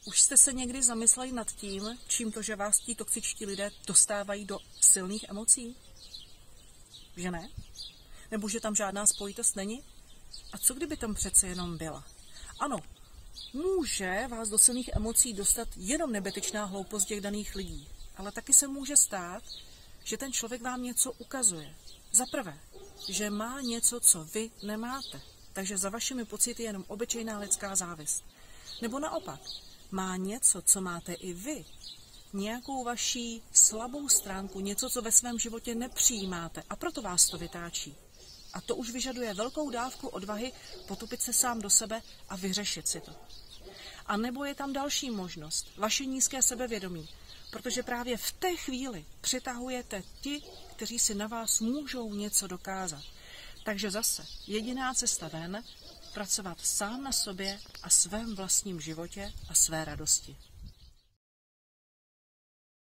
Už jste se někdy zamysleli nad tím, čím to, že vás ti toxičtí lidé dostávají do silných emocí? Že ne? Nebo že tam žádná spojitost není? A co kdyby tam přece jenom byla? Ano, může vás do silných emocí dostat jenom nebetyčná hloupost těch daných lidí, ale taky se může stát, že ten člověk vám něco ukazuje. Za prvé, že má něco, co vy nemáte, takže za vašimi pocity je jenom obyčejná lidská závist. Nebo naopak, má něco, co máte i vy, nějakou vaší slabou stránku, něco, co ve svém životě nepřijímáte a proto vás to vytáčí. A to už vyžaduje velkou dávku odvahy potupit se sám do sebe a vyřešit si to. A nebo je tam další možnost, vaše nízké sebevědomí, protože právě v té chvíli přitahujete ti, kteří si na vás můžou něco dokázat. Takže zase jediná cesta ven, pracovat sám na sobě a svém vlastním životě a své radosti.